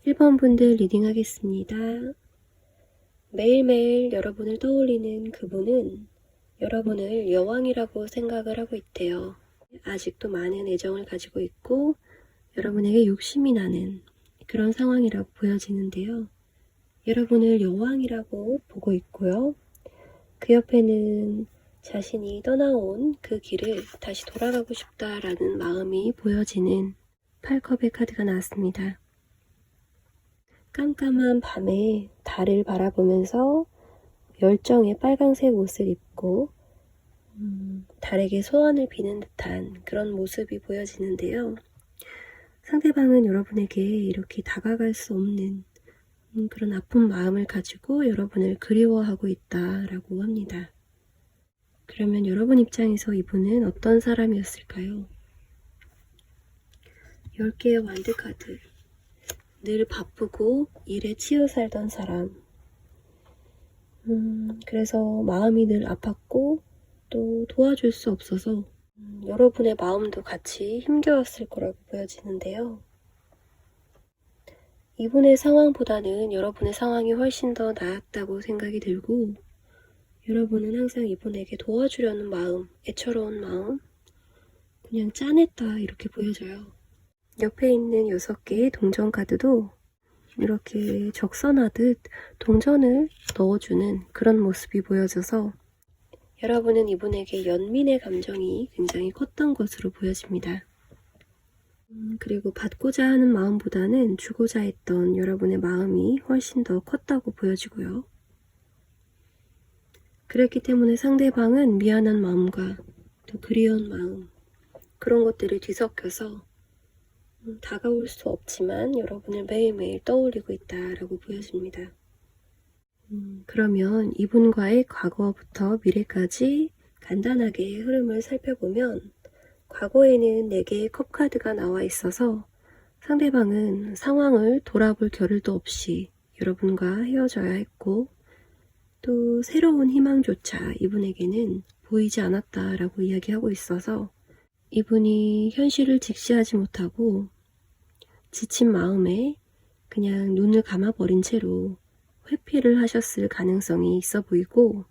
1번 분들 리딩 하겠습니다. 매일매일 여러분을 떠올리는 그분은 여러분을 여왕이라고 생각을 하고 있대요. 아직도 많은 애정을 가지고 있고 여러분에게 욕심이 나는 그런 상황이라고 보여지는데요. 여러분을 여왕이라고 보고 있고요. 그 옆에는 자신이 떠나온 그 길을 다시 돌아가고 싶다라는 마음이 보여지는 8컵의 카드가 나왔습니다. 깜깜한 밤에 달을 바라보면서 열정의 빨강색 옷을 입고 달에게 소원을 비는 듯한 그런 모습이 보여지는데요. 상대방은 여러분에게 이렇게 다가갈 수 없는 그런 아픈 마음을 가지고 여러분을 그리워하고 있다라고 합니다. 그러면 여러분 입장에서 이분은 어떤 사람이었을까요? 10개의 완드 카드. 늘 바쁘고 일에 치여 살던 사람. 그래서 마음이 늘 아팠고 또 도와줄 수 없어서 여러분의 마음도 같이 힘겨웠을 거라고 보여지는데요. 이분의 상황보다는 여러분의 상황이 훨씬 더 나았다고 생각이 들고 여러분은 항상 이분에게 도와주려는 마음, 애처로운 마음, 그냥 짠했다 이렇게 보여져요. 옆에 있는 6개의 동전 카드도 이렇게 적선하듯 동전을 넣어주는 그런 모습이 보여져서 여러분은 이분에게 연민의 감정이 굉장히 컸던 것으로 보여집니다. 그리고 받고자 하는 마음보다는 주고자 했던 여러분의 마음이 훨씬 더 컸다고 보여지고요. 그랬기 때문에 상대방은 미안한 마음과 또 그리운 마음, 그런 것들이 뒤섞여서 다가올 수 없지만 여러분을 매일매일 떠올리고 있다라고 보여집니다. 그러면 이분과의 과거부터 미래까지 간단하게 흐름을 살펴보면 과거에는 4개의 컵 카드가 나와 있어서 상대방은 상황을 돌아볼 겨를도 없이 여러분과 헤어져야 했고 또 새로운 희망조차 이분에게는 보이지 않았다라고 이야기하고 있어서 이분이 현실을 직시하지 못하고 지친 마음에 그냥 눈을 감아버린 채로 회피를 하셨을 가능성이 있어 보이고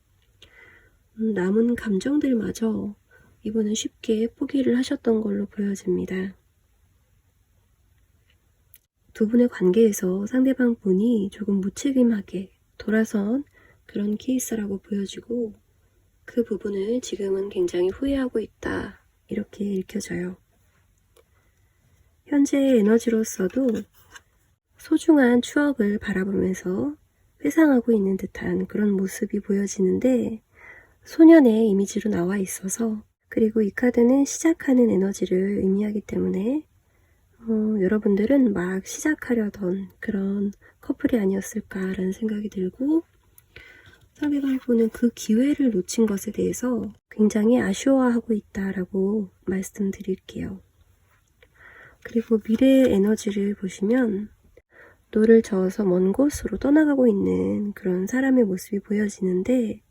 남은 감정들마저 이분은 쉽게 포기를 하셨던 걸로 보여집니다. 두 분의 관계에서 상대방 분이 조금 무책임하게 돌아선 그런 케이스라고 보여지고 그 부분을 지금은 굉장히 후회하고 있다 이렇게 읽혀져요. 현재의 에너지로서도 소중한 추억을 바라보면서 회상하고 있는 듯한 그런 모습이 보여지는데 소년의 이미지로 나와 있어서 그리고 이 카드는 시작하는 에너지를 의미하기 때문에 여러분들은 막 시작하려던 그런 커플이 아니었을까라는 생각이 들고 상대방 분은 그 기회를 놓친 것에 대해서 굉장히 아쉬워하고 있다라고 말씀드릴게요. 그리고 미래의 에너지를 보시면 노를 저어서 먼 곳으로 떠나가고 있는 그런 사람의 모습이 보여지는데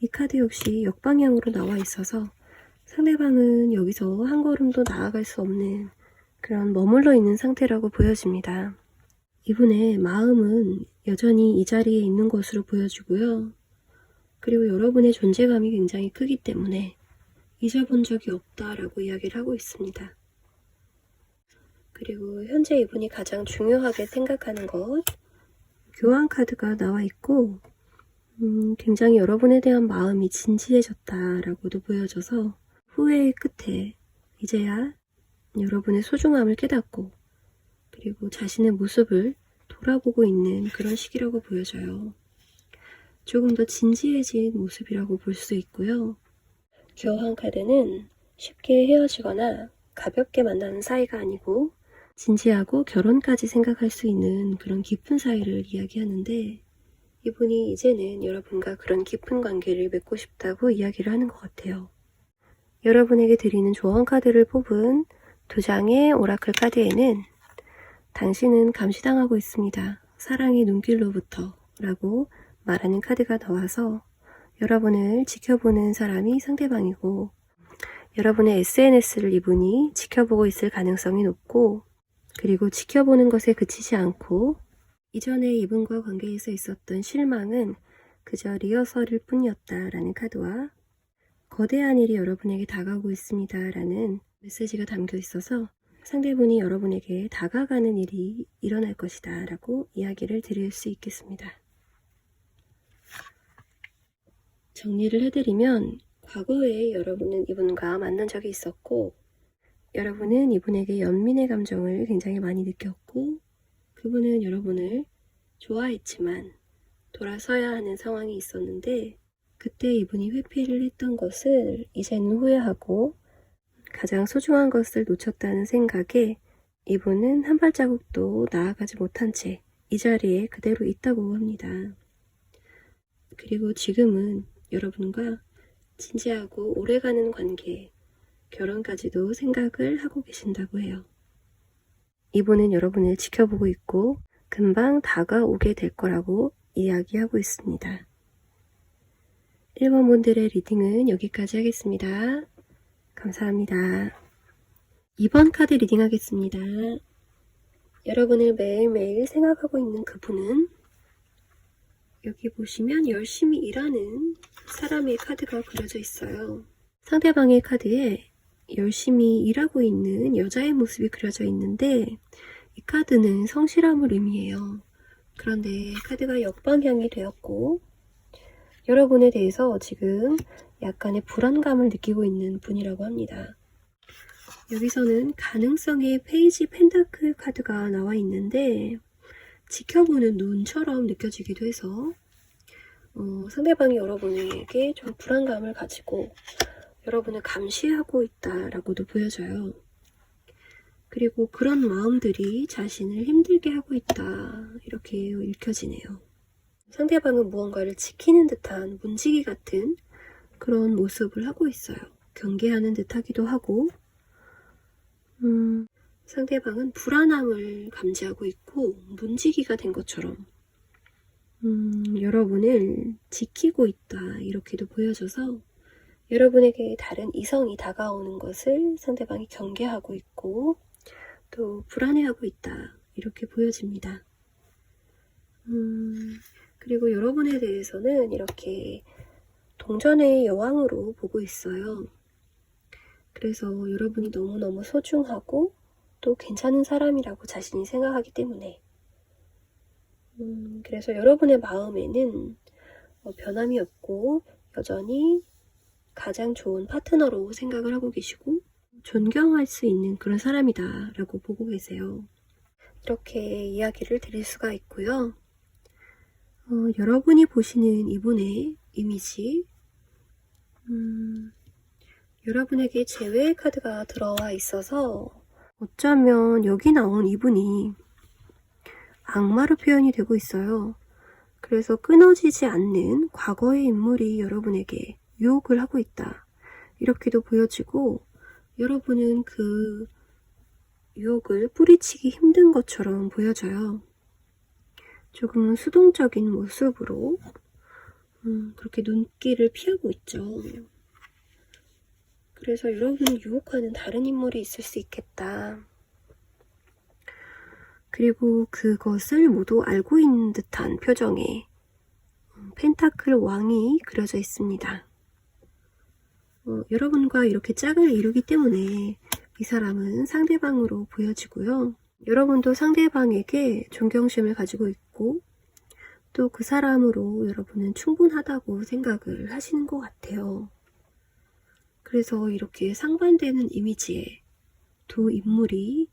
이 카드 역시 역방향으로 나와 있어서 상대방은 여기서 한 걸음도 나아갈 수 없는 그런 머물러 있는 상태라고 보여집니다. 이분의 마음은 여전히 이 자리에 있는 것으로 보여지고요. 그리고 여러분의 존재감이 굉장히 크기 때문에 잊어본 적이 없다라고 이야기를 하고 있습니다. 그리고 현재 이분이 가장 중요하게 생각하는 것, 교환 카드가 나와 있고 굉장히 여러분에 대한 마음이 진지해졌다라고도 보여져서 후회의 끝에 이제야 여러분의 소중함을 깨닫고 그리고 자신의 모습을 돌아보고 있는 그런 시기라고 보여져요. 조금 더 진지해진 모습이라고 볼 수 있고요. 교환 카드는 쉽게 헤어지거나 가볍게 만나는 사이가 아니고 진지하고 결혼까지 생각할 수 있는 그런 깊은 사이를 이야기하는데 이분이 이제는 여러분과 그런 깊은 관계를 맺고 싶다고 이야기를 하는 것 같아요. 여러분에게 드리는 조언 카드를 뽑은 2장의 오라클 카드에는 당신은 감시당하고 있습니다. 사랑의 눈길로부터 라고 말하는 카드가 나와서 여러분을 지켜보는 사람이 상대방이고 여러분의 SNS를 이분이 지켜보고 있을 가능성이 높고 그리고 지켜보는 것에 그치지 않고 이전에 이분과 관계에서 있었던 실망은 그저 리허설일 뿐이었다라는 카드와 거대한 일이 여러분에게 다가오고 있습니다라는 메시지가 담겨 있어서 상대분이 여러분에게 다가가는 일이 일어날 것이다 라고 이야기를 드릴 수 있겠습니다. 정리를 해드리면 과거에 여러분은 이분과 만난 적이 있었고 여러분은 이분에게 연민의 감정을 굉장히 많이 느꼈고 그분은 여러분을 좋아했지만 돌아서야 하는 상황이 있었는데 그때 이분이 회피를 했던 것을 이제는 후회하고 가장 소중한 것을 놓쳤다는 생각에 이분은 한 발자국도 나아가지 못한 채 이 자리에 그대로 있다고 합니다. 그리고 지금은 여러분과 진지하고 오래가는 관계, 결혼까지도 생각을 하고 계신다고 해요. 이분은 여러분을 지켜보고 있고 금방 다가오게 될 거라고 이야기하고 있습니다. 1번 분들의 리딩은 여기까지 하겠습니다. 감사합니다. 2번 카드 리딩 하겠습니다. 여러분을 매일매일 생각하고 있는 그분은 여기 보시면 열심히 일하는 사람의 카드가 그려져 있어요. 상대방의 카드에 열심히 일하고 있는 여자의 모습이 그려져 있는데 이 카드는 성실함을 의미해요. 그런데 카드가 역방향이 되었고 여러분에 대해서 지금 약간의 불안감을 느끼고 있는 분이라고 합니다. 여기서는 가능성의 페이지 펜타클 카드가 나와 있는데 지켜보는 눈처럼 느껴지기도 해서 상대방이 여러분에게 좀 불안감을 가지고 여러분을 감시하고 있다라고도 보여져요. 그리고 그런 마음들이 자신을 힘들게 하고 있다 이렇게 읽혀지네요. 상대방은 무언가를 지키는 듯한 문지기 같은 그런 모습을 하고 있어요. 경계하는 듯 하기도 하고 상대방은 불안함을 감지하고 있고 문지기가 된 것처럼 여러분을 지키고 있다 이렇게도 보여져서 여러분에게 다른 이성이 다가오는 것을 상대방이 경계하고 있고 또 불안해하고 있다 이렇게 보여집니다. 그리고 여러분에 대해서는 이렇게 동전의 여왕으로 보고 있어요. 그래서 여러분이 너무너무 소중하고 또 괜찮은 사람이라고 자신이 생각하기 때문에 그래서 여러분의 마음에는 변함이 없고 여전히 가장 좋은 파트너로 생각을 하고 계시고 존경할 수 있는 그런 사람이다 라고 보고 계세요. 이렇게 이야기를 드릴 수가 있고요. 여러분이 보시는 이분의 이미지 여러분에게 제외의 카드가 들어와 있어서 어쩌면 여기 나온 이분이 악마로 표현이 되고 있어요. 그래서 끊어지지 않는 과거의 인물이 여러분에게 유혹을 하고 있다. 이렇게도 보여지고 여러분은 그 유혹을 뿌리치기 힘든 것처럼 보여져요. 조금은 수동적인 모습으로 그렇게 눈길을 피하고 있죠. 그래서 여러분을 유혹하는 다른 인물이 있을 수 있겠다. 그리고 그것을 모두 알고 있는 듯한 표정에 펜타클 왕이 그려져 있습니다. 여러분과 이렇게 짝을 이루기 때문에 이 사람은 상대방으로 보여지고요. 여러분도 상대방에게 존경심을 가지고 있고 또 그 사람으로 여러분은 충분하다고 생각을 하시는 것 같아요. 그래서 이렇게 상반되는 이미지의 두 인물이,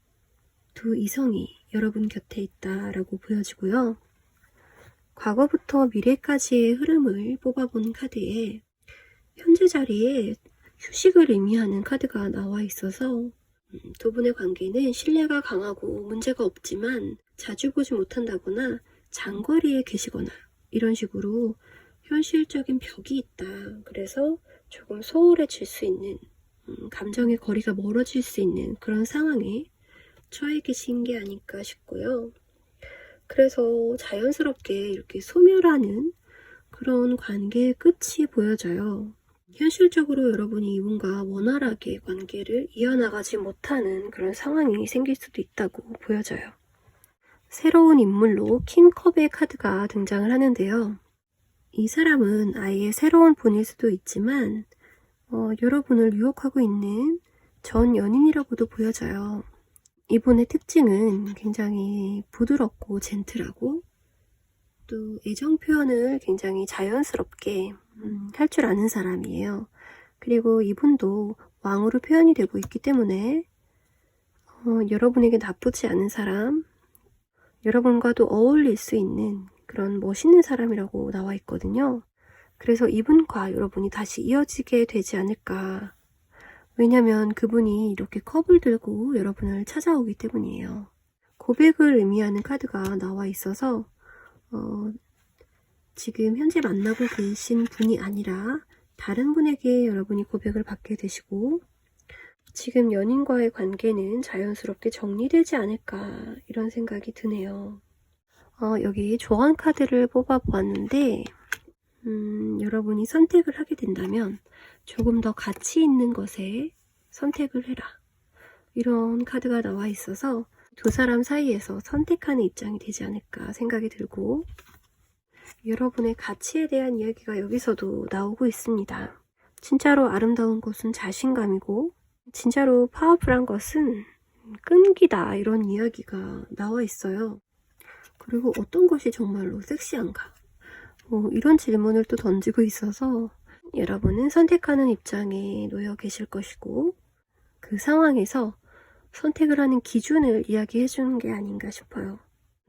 두 이성이 여러분 곁에 있다라고 보여지고요. 과거부터 미래까지의 흐름을 뽑아본 카드에 현재 자리에 휴식을 의미하는 카드가 나와 있어서 두 분의 관계는 신뢰가 강하고 문제가 없지만 자주 보지 못한다거나 장거리에 계시거나 이런 식으로 현실적인 벽이 있다. 그래서 조금 소홀해질 수 있는 감정의 거리가 멀어질 수 있는 그런 상황에 처해 계신 게 아닐까 싶고요. 그래서 자연스럽게 이렇게 소멸하는 그런 관계의 끝이 보여져요. 현실적으로 여러분이 이분과 원활하게 관계를 이어나가지 못하는 그런 상황이 생길 수도 있다고 보여져요. 새로운 인물로 킹컵의 카드가 등장을 하는데요. 이 사람은 아예 새로운 분일 수도 있지만 여러분을 유혹하고 있는 전 연인이라고도 보여져요. 이분의 특징은 굉장히 부드럽고 젠틀하고 또 애정 표현을 굉장히 자연스럽게 할 줄 아는 사람이에요. 그리고 이분도 왕으로 표현이 되고 있기 때문에 여러분에게 나쁘지 않은 사람, 여러분과도 어울릴 수 있는 그런 멋있는 사람이라고 나와 있거든요. 그래서 이분과 여러분이 다시 이어지게 되지 않을까. 왜냐면 그분이 이렇게 컵을 들고 여러분을 찾아오기 때문이에요. 고백을 의미하는 카드가 나와 있어서 지금 현재 만나고 계신 분이 아니라 다른 분에게 여러분이 고백을 받게 되시고 지금 연인과의 관계는 자연스럽게 정리되지 않을까 이런 생각이 드네요. 여기 조언 카드를 뽑아 보았는데 여러분이 선택을 하게 된다면 조금 더 가치 있는 것에 선택을 해라. 이런 카드가 나와 있어서 두 사람 사이에서 선택하는 입장이 되지 않을까 생각이 들고 여러분의 가치에 대한 이야기가 여기서도 나오고 있습니다. 진짜로 아름다운 것은 자신감이고 진짜로 파워풀한 것은 끈기다 이런 이야기가 나와 있어요. 그리고 어떤 것이 정말로 섹시한가? 이런 질문을 또 던지고 있어서 여러분은 선택하는 입장에 놓여 계실 것이고 그 상황에서 선택을 하는 기준을 이야기해 주는 게 아닌가 싶어요.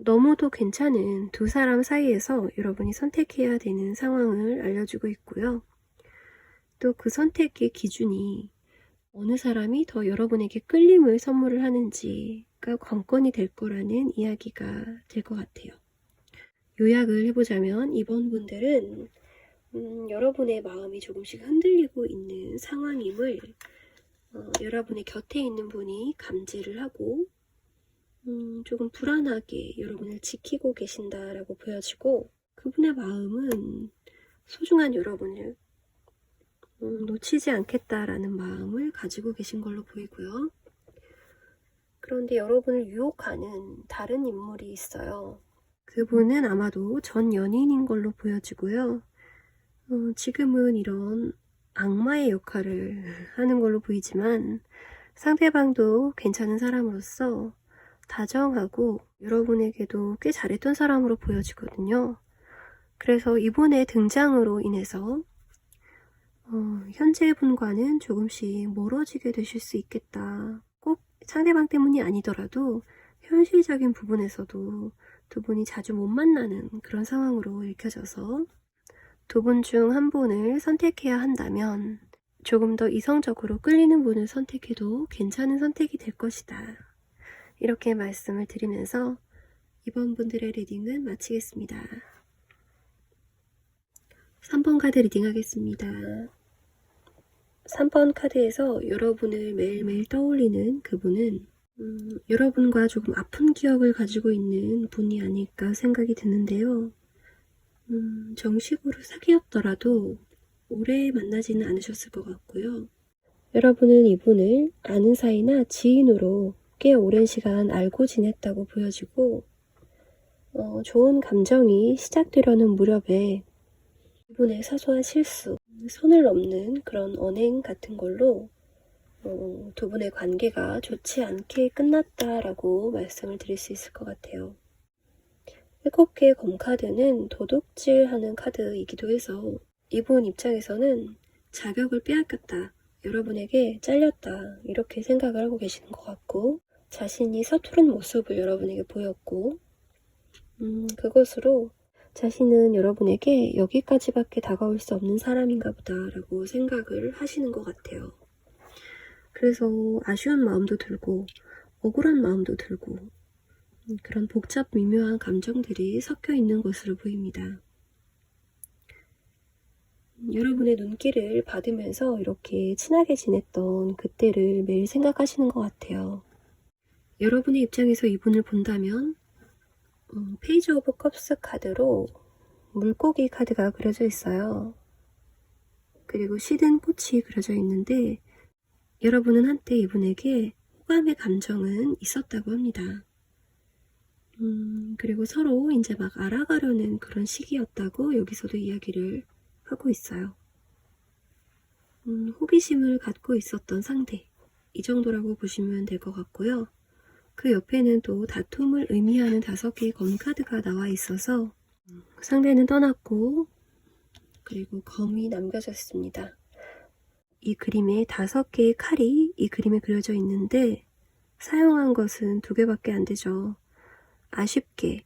너무도 괜찮은 두 사람 사이에서 여러분이 선택해야 되는 상황을 알려주고 있고요. 또 그 선택의 기준이 어느 사람이 더 여러분에게 끌림을 선물을 하는지가 관건이 될 거라는 이야기가 될 것 같아요. 요약을 해보자면 이번 분들은 여러분의 마음이 조금씩 흔들리고 있는 상황임을 여러분의 곁에 있는 분이 감지를 하고 조금 불안하게 여러분을 지키고 계신다라고 보여지고 그분의 마음은 소중한 여러분을 놓치지 않겠다라는 마음을 가지고 계신 걸로 보이고요. 그런데 여러분을 유혹하는 다른 인물이 있어요. 그분은 아마도 전 연인인 걸로 보여지고요. 지금은 이런 악마의 역할을 하는 걸로 보이지만 상대방도 괜찮은 사람으로서 다정하고 여러분에게도 꽤 잘했던 사람으로 보여지거든요. 그래서 이분의 등장으로 인해서 현재 분과는 조금씩 멀어지게 되실 수 있겠다. 꼭 상대방 때문이 아니더라도 현실적인 부분에서도 두 분이 자주 못 만나는 그런 상황으로 읽혀져서 두 분 중 한 분을 선택해야 한다면 조금 더 이성적으로 끌리는 분을 선택해도 괜찮은 선택이 될 것이다. 이렇게 말씀을 드리면서 이번 분들의 리딩은 마치겠습니다. 3번 카드 리딩 하겠습니다. 3번 카드에서 여러분을 매일매일 떠올리는 그분은 여러분과 조금 아픈 기억을 가지고 있는 분이 아닐까 생각이 드는데요. 정식으로 사귀었더라도 오래 만나지는 않으셨을 것 같고요. 여러분은 이분을 아는 사이나 지인으로 꽤 오랜 시간 알고 지냈다고 보여지고 좋은 감정이 시작되려는 무렵에 이분의 사소한 실수, 선을 넘는 그런 언행 같은 걸로 두 분의 관계가 좋지 않게 끝났다라고 말씀을 드릴 수 있을 것 같아요. 7개의 검카드는 도둑질하는 카드이기도 해서 이분 입장에서는 자격을 빼앗겼다, 여러분에게 잘렸다 이렇게 생각을 하고 계시는 것 같고 자신이 서투른 모습을 여러분에게 보였고 그것으로 자신은 여러분에게 여기까지밖에 다가올 수 없는 사람인가 보다라고 생각을 하시는 것 같아요. 그래서 아쉬운 마음도 들고 억울한 마음도 들고 그런 복잡 미묘한 감정들이 섞여 있는 것으로 보입니다. 여러분의 눈길을 받으면서 이렇게 친하게 지냈던 그때를 매일 생각하시는 것 같아요. 여러분의 입장에서 이분을 본다면 페이지 오브 컵스 카드로 물고기 카드가 그려져 있어요. 그리고 시든 꽃이 그려져 있는데 여러분은 한때 이분에게 호감의 감정은 있었다고 합니다. 그리고 서로 이제 막 알아가려는 그런 시기였다고 여기서도 이야기를 하고 있어요. 호기심을 갖고 있었던 상대, 이 정도라고 보시면 될 것 같고요. 그 옆에는 또 다툼을 의미하는 5개의 검 카드가 나와 있어서 상대는 떠났고 그리고 검이 남겨졌습니다. 이 그림에 5개의 칼이 이 그림에 그려져 있는데 사용한 것은 2개밖에 안 되죠. 아쉽게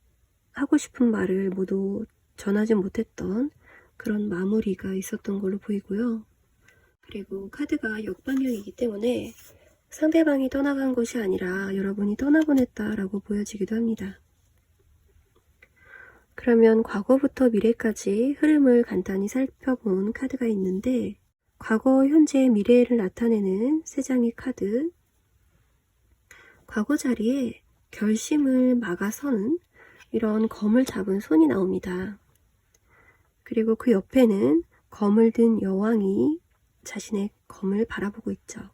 하고 싶은 말을 모두 전하지 못했던 그런 마무리가 있었던 걸로 보이고요. 그리고 카드가 역방향이기 때문에 상대방이 떠나간 것이 아니라 여러분이 떠나보냈다라고 보여지기도 합니다. 그러면 과거부터 미래까지 흐름을 간단히 살펴본 카드가 있는데 과거, 현재, 미래를 나타내는 3장의 카드, 과거 자리에 결심을 막아서는 이런 검을 잡은 손이 나옵니다. 그리고 그 옆에는 검을 든 여왕이 자신의 검을 바라보고 있죠.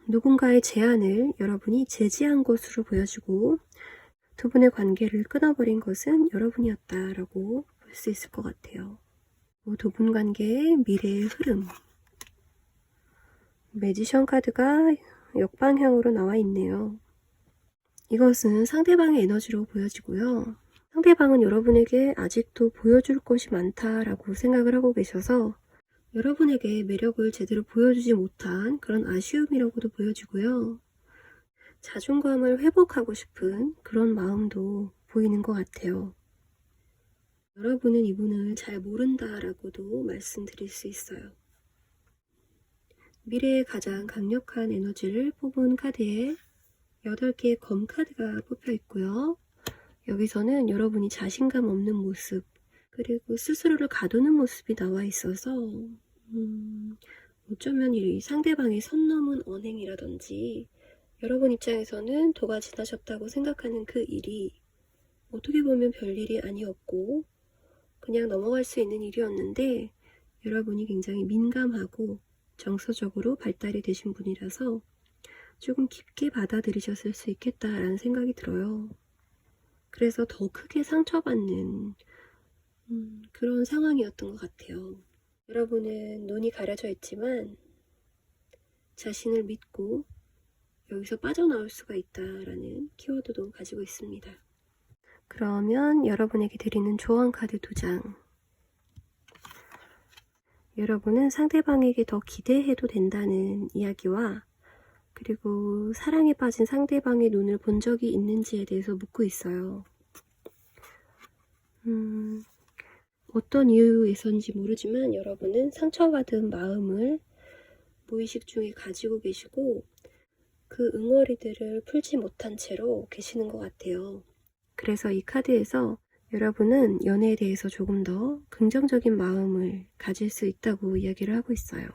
누군가의 제안을 여러분이 제지한 것으로 보여지고 두 분의 관계를 끊어버린 것은 여러분이었다라고 볼 수 있을 것 같아요. 두 분 관계의 미래의 흐름. 매지션 카드가 역방향으로 나와 있네요. 이것은 상대방의 에너지로 보여지고요. 상대방은 여러분에게 아직도 보여줄 것이 많다라고 생각을 하고 계셔서 여러분에게 매력을 제대로 보여주지 못한 그런 아쉬움이라고도 보여지고요. 자존감을 회복하고 싶은 그런 마음도 보이는 것 같아요. 여러분은 이분을 잘 모른다라고도 말씀드릴 수 있어요. 미래의 가장 강력한 에너지를 뽑은 카드에 8개의 검 카드가 뽑혀 있고요. 여기서는 여러분이 자신감 없는 모습, 그리고 스스로를 가두는 모습이 나와 있어서 어쩌면 이 상대방의 선 넘은 언행이라든지 여러분 입장에서는 도가 지나셨다고 생각하는 그 일이 어떻게 보면 별일이 아니었고 그냥 넘어갈 수 있는 일이었는데 여러분이 굉장히 민감하고 정서적으로 발달이 되신 분이라서 조금 깊게 받아들이셨을 수 있겠다라는 생각이 들어요. 그래서 더 크게 상처받는 그런 상황이었던 것 같아요. 여러분은 눈이 가려져 있지만 자신을 믿고 여기서 빠져나올 수가 있다라는 키워드도 가지고 있습니다. 그러면 여러분에게 드리는 조언 카드 2장. 여러분은 상대방에게 더 기대해도 된다는 이야기와 그리고 사랑에 빠진 상대방의 눈을 본 적이 있는지에 대해서 묻고 있어요. 어떤 이유에서인지 모르지만 여러분은 상처받은 마음을 무의식 중에 가지고 계시고 그 응어리들을 풀지 못한 채로 계시는 것 같아요. 그래서 이 카드에서 여러분은 연애에 대해서 조금 더 긍정적인 마음을 가질 수 있다고 이야기를 하고 있어요.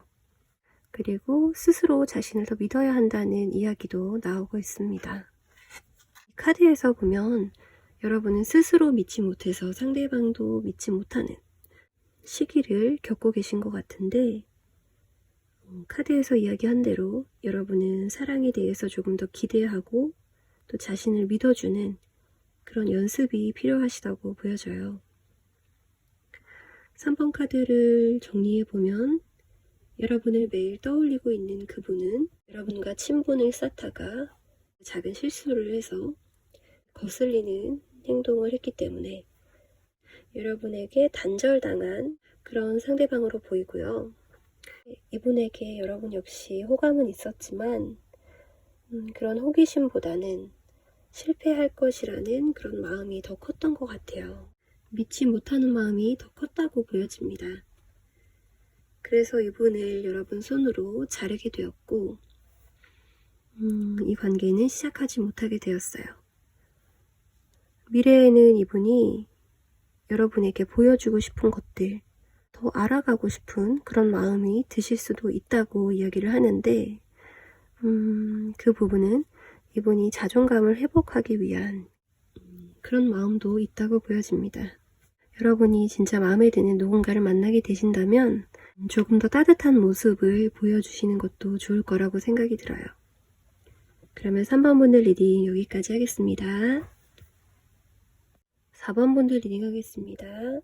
그리고 스스로 자신을 더 믿어야 한다는 이야기도 나오고 있습니다. 이 카드에서 보면 여러분은 스스로 믿지 못해서 상대방도 믿지 못하는 시기를 겪고 계신 것 같은데 카드에서 이야기한 대로 여러분은 사랑에 대해서 조금 더 기대하고 또 자신을 믿어주는 그런 연습이 필요하시다고 보여져요. 3번 카드를 정리해보면 여러분을 매일 떠올리고 있는 그분은 여러분과 친분을 쌓다가 작은 실수를 해서 거슬리는 행동을 했기 때문에 여러분에게 단절당한 그런 상대방으로 보이고요. 이분에게 여러분 역시 호감은 있었지만 그런 호기심보다는 실패할 것이라는 그런 마음이 더 컸던 것 같아요. 믿지 못하는 마음이 더 컸다고 보여집니다. 그래서 이분을 여러분 손으로 자르게 되었고 이 관계는 시작하지 못하게 되었어요. 미래에는 이분이 여러분에게 보여주고 싶은 것들, 더 알아가고 싶은 그런 마음이 드실 수도 있다고 이야기를 하는데 그 부분은 이분이 자존감을 회복하기 위한 그런 마음도 있다고 보여집니다. 여러분이 진짜 마음에 드는 누군가를 만나게 되신다면 조금 더 따뜻한 모습을 보여주시는 것도 좋을 거라고 생각이 들어요. 그러면 3번 분들 리딩 여기까지 하겠습니다. 4번 분들 리딩 하겠습니다.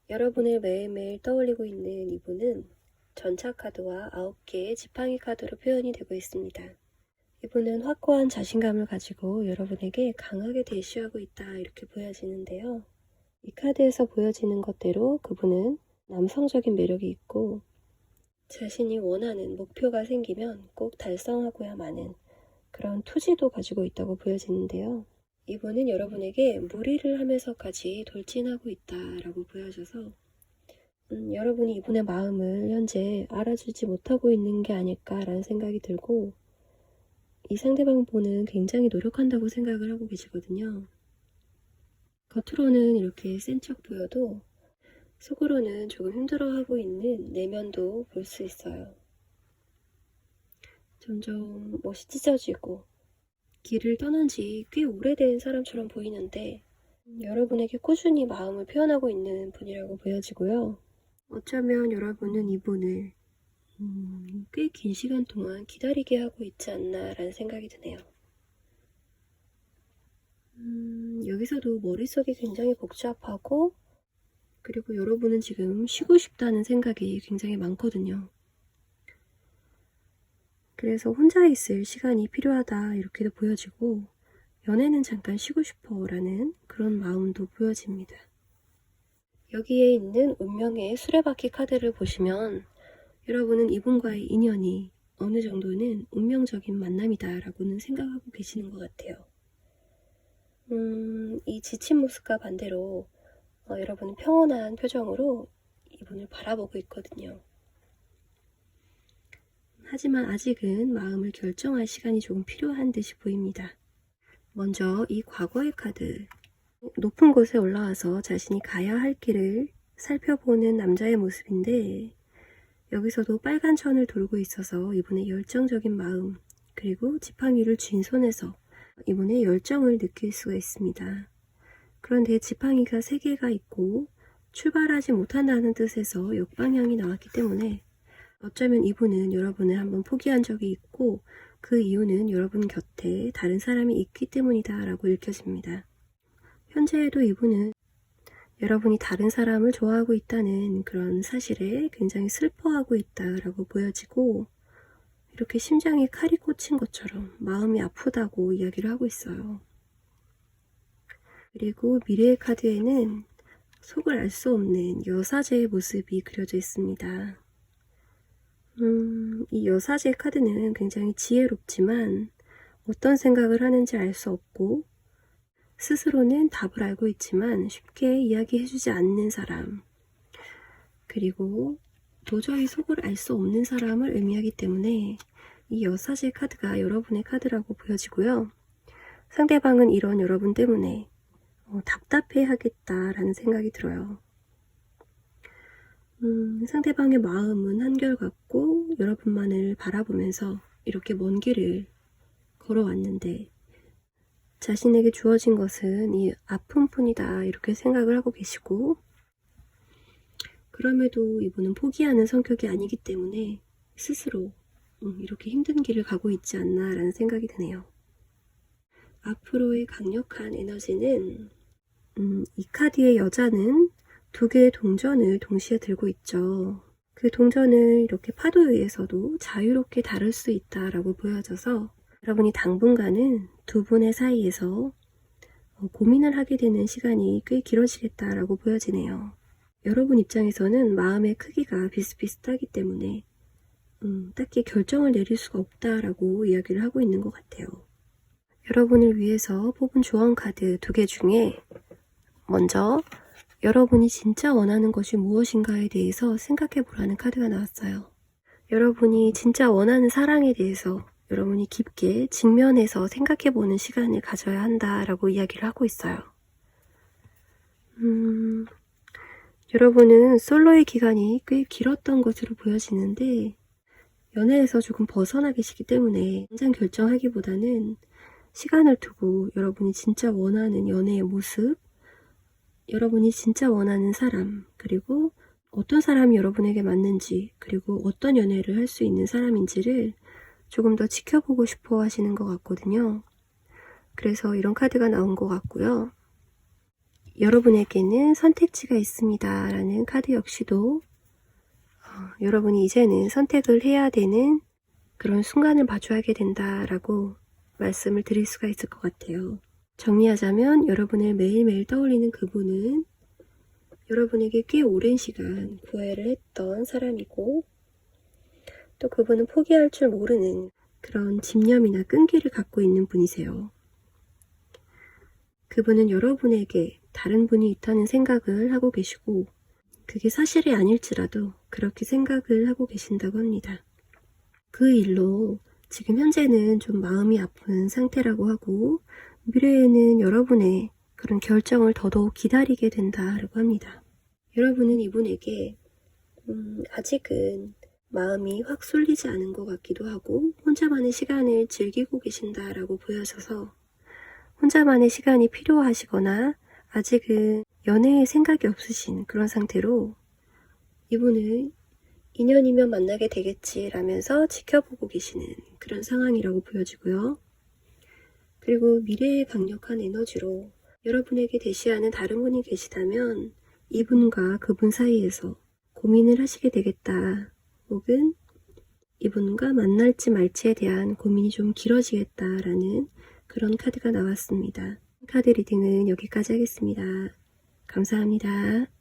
여러분을 매일매일 떠올리고 있는 이분은 전차 카드와 9개의 지팡이 카드로 표현이 되고 있습니다. 이분은 확고한 자신감을 가지고 여러분에게 강하게 대시하고 있다 이렇게 보여지는데요. 이 카드에서 보여지는 것대로 그분은 남성적인 매력이 있고 자신이 원하는 목표가 생기면 꼭 달성하고야 마는 그런 투지도 가지고 있다고 보여지는데요. 이분은 여러분에게 무리를 하면서까지 돌진하고 있다라고 보여져서 여러분이 이분의 마음을 현재 알아주지 못하고 있는 게 아닐까라는 생각이 들고 이 상대방 분은 굉장히 노력한다고 생각을 하고 계시거든요. 겉으로는 이렇게 센 척 보여도 속으로는 조금 힘들어하고 있는 내면도 볼 수 있어요. 점점 멋이 찢어지고 길을 떠난 지 꽤 오래된 사람처럼 보이는데 여러분에게 꾸준히 마음을 표현하고 있는 분이라고 보여지고요. 어쩌면 여러분은 이분을 꽤 긴 시간 동안 기다리게 하고 있지 않나 라는 생각이 드네요. 여기서도 머릿속이 굉장히 복잡하고 그리고 여러분은 지금 쉬고 싶다는 생각이 굉장히 많거든요. 그래서 혼자 있을 시간이 필요하다 이렇게도 보여지고 연애는 잠깐 쉬고 싶어 라는 그런 마음도 보여집니다. 여기에 있는 운명의 수레바퀴 카드를 보시면 여러분은 이분과의 인연이 어느 정도는 운명적인 만남이다 라고는 생각하고 계시는 것 같아요. 이 지친 모습과 반대로 여러분은 평온한 표정으로 이분을 바라보고 있거든요. 하지만 아직은 마음을 결정할 시간이 조금 필요한 듯이 보입니다. 먼저 이 과거의 카드, 높은 곳에 올라와서 자신이 가야 할 길을 살펴보는 남자의 모습인데 여기서도 빨간 천을 돌고 있어서 이분의 열정적인 마음 그리고 지팡이를 쥔 손에서 이분의 열정을 느낄 수가 있습니다. 그런데 지팡이가 3개가 있고 출발하지 못한다는 뜻에서 역방향이 나왔기 때문에 어쩌면 이분은 여러분을 한번 포기한 적이 있고 그 이유는 여러분 곁에 다른 사람이 있기 때문이다 라고 읽혀집니다. 현재에도 이분은 여러분이 다른 사람을 좋아하고 있다는 그런 사실에 굉장히 슬퍼하고 있다라고 보여지고 이렇게 심장에 칼이 꽂힌 것처럼 마음이 아프다고 이야기를 하고 있어요. 그리고 미래의 카드에는 속을 알 수 없는 여사제의 모습이 그려져 있습니다. 이 여사제 카드는 굉장히 지혜롭지만 어떤 생각을 하는지 알 수 없고 스스로는 답을 알고 있지만 쉽게 이야기해주지 않는 사람 그리고 도저히 속을 알 수 없는 사람을 의미하기 때문에 이 여사제 카드가 여러분의 카드라고 보여지고요. 상대방은 이런 여러분 때문에 답답해 하겠다라는 생각이 들어요. 상대방의 마음은 한결같고 여러분만을 바라보면서 이렇게 먼 길을 걸어왔는데 자신에게 주어진 것은 이 아픔뿐이다 이렇게 생각을 하고 계시고 그럼에도 이분은 포기하는 성격이 아니기 때문에 스스로 이렇게 힘든 길을 가고 있지 않나 라는 생각이 드네요. 앞으로의 강력한 에너지는 이 카드의 여자는 2개의 동전을 동시에 들고 있죠. 그 동전을 이렇게 파도에 의해서도 자유롭게 다룰 수 있다라고 보여져서 여러분이 당분간은 두 분의 사이에서 고민을 하게 되는 시간이 꽤 길어지겠다라고 보여지네요. 여러분 입장에서는 마음의 크기가 비슷비슷하기 때문에 딱히 결정을 내릴 수가 없다라고 이야기를 하고 있는 것 같아요. 여러분을 위해서 뽑은 조언 카드 2개 중에 먼저 여러분이 진짜 원하는 것이 무엇인가에 대해서 생각해 보라는 카드가 나왔어요. 여러분이 진짜 원하는 사랑에 대해서 여러분이 깊게 직면해서 생각해 보는 시간을 가져야 한다라고 이야기를 하고 있어요. 여러분은 솔로의 기간이 꽤 길었던 것으로 보여지는데 연애에서 조금 벗어나 계시기 때문에 당장 결정하기보다는 시간을 두고 여러분이 진짜 원하는 연애의 모습 여러분이 진짜 원하는 사람 그리고 어떤 사람이 여러분에게 맞는지, 그리고 어떤 연애를 할 수 있는 사람인지를 조금 더 지켜보고 싶어 하시는 것 같거든요. 그래서 이런 카드가 나온 것 같고요. 여러분에게는 선택지가 있습니다 라는 카드 역시도 여러분이 이제는 선택을 해야 되는 그런 순간을 마주하게 된다라고 말씀을 드릴 수가 있을 것 같아요. 정리하자면 여러분을 매일매일 떠올리는 그분은 여러분에게 꽤 오랜 시간 구애를 했던 사람이고, 또 그분은 포기할 줄 모르는 그런 집념이나 끈기를 갖고 있는 분이세요. 그분은 여러분에게 다른 분이 있다는 생각을 하고 계시고, 그게 사실이 아닐지라도 그렇게 생각을 하고 계신다고 합니다. 그 일로 지금 현재는 좀 마음이 아픈 상태라고 하고, 미래에는 여러분의 그런 결정을 더더욱 기다리게 된다라고 합니다. 여러분은 이분에게 아직은 마음이 확 쏠리지 않은 것 같기도 하고, 혼자만의 시간을 즐기고 계신다라고 보여져서 혼자만의 시간이 필요하시거나 아직은 연애에 생각이 없으신 그런 상태로 이분을 인연이면 만나게 되겠지 라면서 지켜보고 계시는 그런 상황이라고 보여지고요. 그리고 미래의 강력한 에너지로 여러분에게 대시하는 다른 분이 계시다면 이분과 그분 사이에서 고민을 하시게 되겠다, 혹은 이분과 만날지 말지에 대한 고민이 좀 길어지겠다라는 그런 카드가 나왔습니다. 카드 리딩은 여기까지 하겠습니다. 감사합니다.